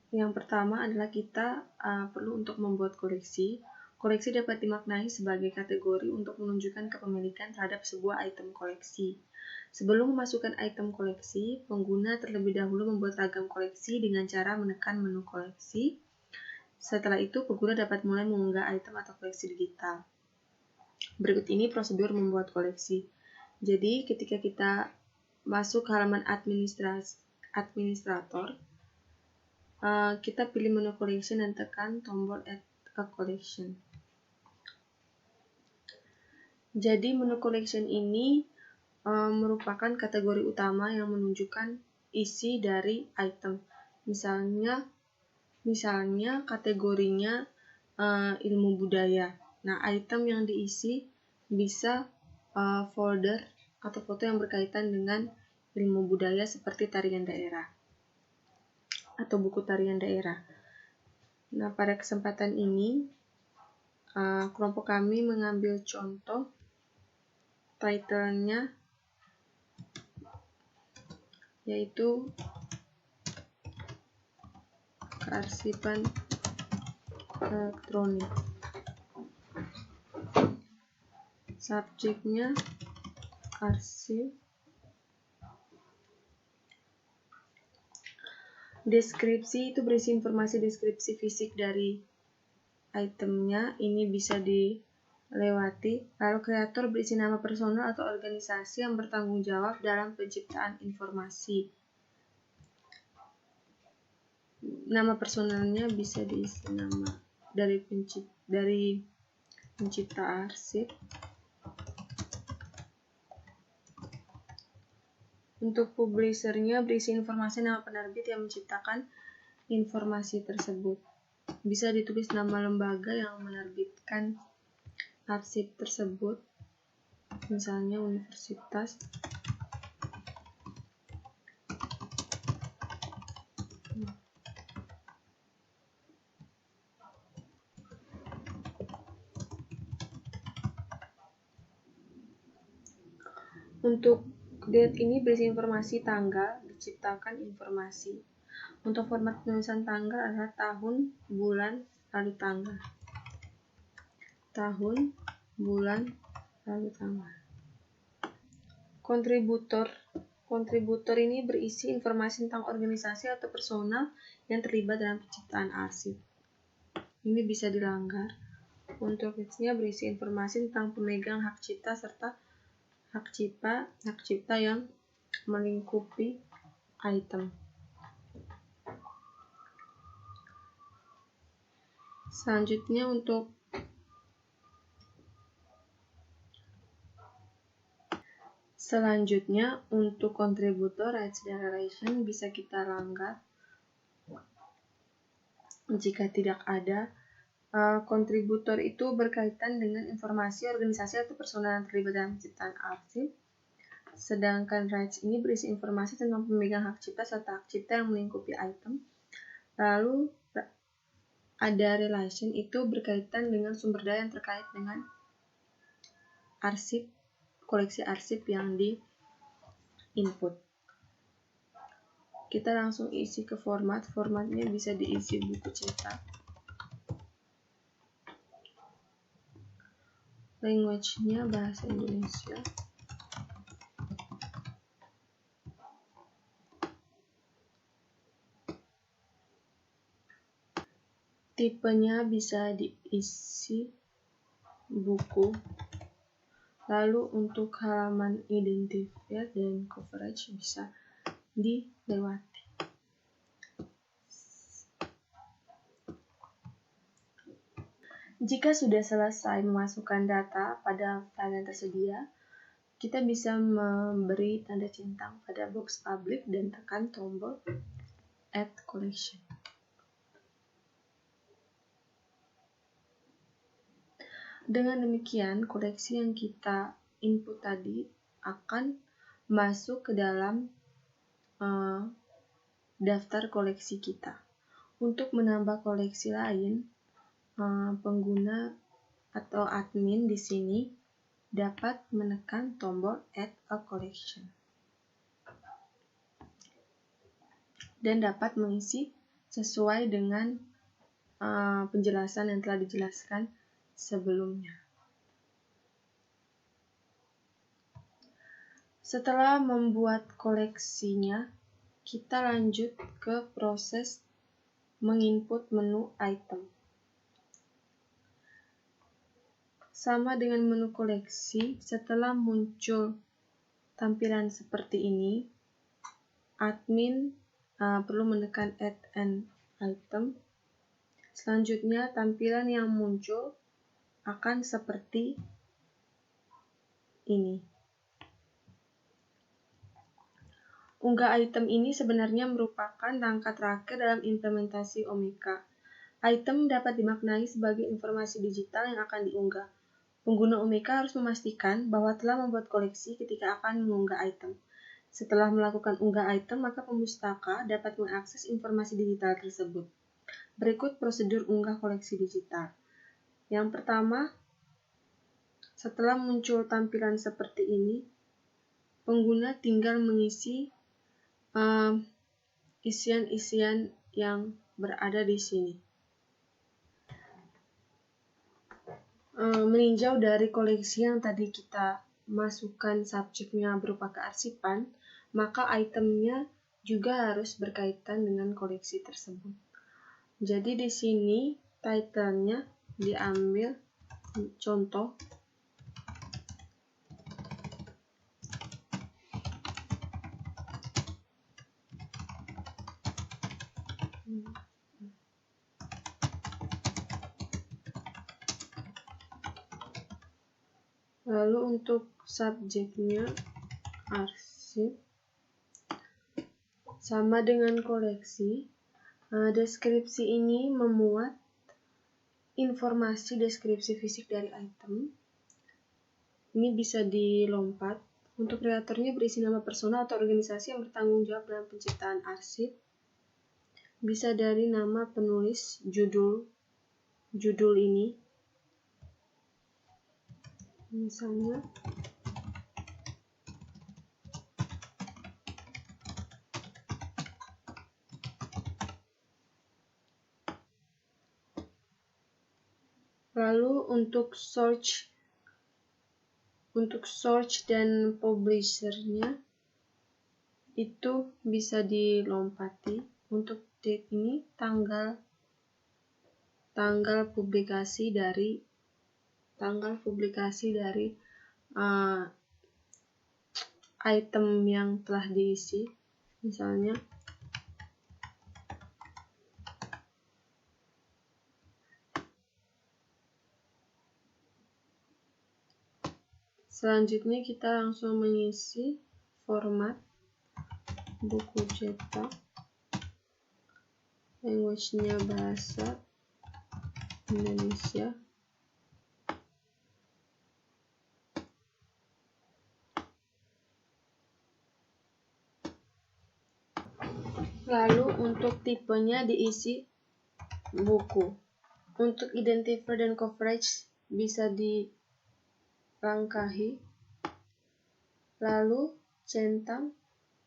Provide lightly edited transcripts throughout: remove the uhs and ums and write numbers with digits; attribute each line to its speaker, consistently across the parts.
Speaker 1: Yang pertama adalah kita perlu untuk membuat koleksi. Koleksi dapat dimaknai sebagai kategori untuk menunjukkan kepemilikan terhadap sebuah item koleksi. Sebelum memasukkan item koleksi, pengguna terlebih dahulu membuat ragam koleksi dengan cara menekan menu koleksi. Setelah itu, pengguna dapat mulai mengunggah item atau koleksi digital. Berikut ini prosedur membuat koleksi. Jadi, ketika kita masuk halaman administrator, kita pilih menu collection dan tekan tombol add a collection. Jadi menu collection ini merupakan kategori utama yang menunjukkan isi dari item. Misalnya kategorinya ilmu budaya. Nah, item yang diisi bisa folder atau foto yang berkaitan dengan ilmu budaya seperti tarian daerah atau buku tarian daerah. Nah, pada kesempatan ini kelompok kami mengambil contoh title-nya yaitu kearsipan elektronik. Subjeknya arsip. Deskripsi itu berisi informasi deskripsi fisik dari itemnya, ini bisa dilewati. Lalu kreator berisi nama personal atau organisasi yang bertanggung jawab dalam penciptaan informasi. Nama personalnya bisa diisi nama dari pencipta arsip. Untuk publishernya berisi informasi nama penerbit yang menciptakan informasi tersebut. Bisa ditulis nama lembaga yang menerbitkan arsip tersebut, misalnya universitas. Untuk date ini berisi informasi tanggal diciptakan informasi. Untuk format penulisan tanggal adalah tahun, bulan, lalu tanggal. Tahun, bulan, lalu tanggal. Kontributor ini berisi informasi tentang organisasi atau personal yang terlibat dalam penciptaan arsip. Ini bisa dilanggar. Untuk listnya berisi informasi tentang pemegang hak cipta serta hak cipta yang melingkupi item. Selanjutnya untuk kontributor rights declaration bisa kita langgar. Jika tidak ada, kontributor itu berkaitan dengan informasi organisasi atau personal yang terlibat dalam penciptaan arsip. Sedangkan rights ini berisi informasi tentang pemegang hak cipta serta hak cipta yang melingkupi item. Lalu ada relation, itu berkaitan dengan sumber daya yang terkait dengan arsip, koleksi arsip yang di input. Kita langsung isi ke formatnya bisa diisi buku cetak. Language-nya bahasa Indonesia. Tipenya bisa diisi buku. Lalu untuk halaman identifier dan coverage bisa dilewati. Jika sudah selesai memasukkan data pada file yang tersedia, kita bisa memberi tanda centang pada box public dan tekan tombol add collection. Dengan demikian, koleksi yang kita input tadi akan masuk ke dalam daftar koleksi kita. Untuk menambah koleksi lain, pengguna atau admin di sini dapat menekan tombol add a collection dan dapat mengisi sesuai dengan penjelasan yang telah dijelaskan sebelumnya. Setelah membuat koleksinya, kita lanjut ke proses menginput menu item. Sama dengan menu koleksi, setelah muncul tampilan seperti ini, admin perlu menekan Add an Item. Selanjutnya, tampilan yang muncul akan seperti ini. Unggah item ini sebenarnya merupakan langkah terakhir dalam implementasi Omeka. Item dapat dimaknai sebagai informasi digital yang akan diunggah. Pengguna Omeka harus memastikan bahwa telah membuat koleksi ketika akan mengunggah item. Setelah melakukan unggah item, maka pemustaka dapat mengakses informasi digital tersebut. Berikut prosedur unggah koleksi digital. Yang pertama, setelah muncul tampilan seperti ini, pengguna tinggal mengisi isian-isian yang berada di sini. Meninjau dari koleksi yang tadi kita masukkan subjeknya berupa kearsipan, maka itemnya juga harus berkaitan dengan koleksi tersebut. Jadi di sini title-nya diambil contoh. Lalu untuk subjeknya arsip, sama dengan koleksi. Deskripsi ini memuat informasi deskripsi fisik dari item. Ini bisa dilompat. Untuk kreatornya berisi nama personal atau organisasi yang bertanggung jawab dalam penciptaan arsip. Bisa dari nama penulis judul ini. Misalnya lalu untuk search dan publishernya itu bisa dilompati. Untuk date ini tanggal publikasi dari item yang telah diisi. Misalnya selanjutnya kita langsung mengisi format buku cetak, language-nya bahasa Indonesia. Lalu untuk tipenya diisi buku. Untuk identifier dan coverage bisa dilangkahi. Lalu centang,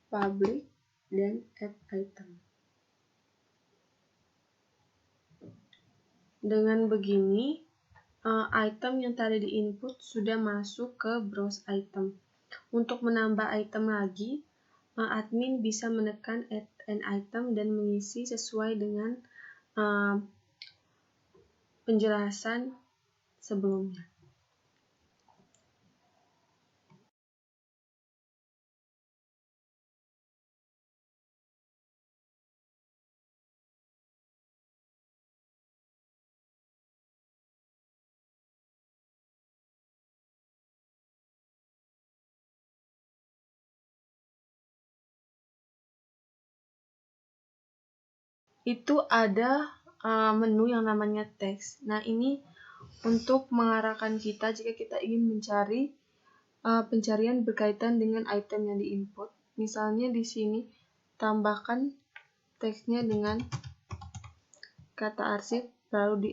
Speaker 1: public, dan add item. Dengan begini, item yang tadi diinput sudah masuk ke browse item. Untuk menambah item lagi, admin bisa menekan add an item dan mengisi sesuai dengan penjelasan sebelumnya. Itu ada menu yang namanya teks. Nah, ini untuk mengarahkan kita jika kita ingin mencari pencarian berkaitan dengan item yang diinput. Misalnya di sini tambahkan teksnya dengan kata arsip lalu di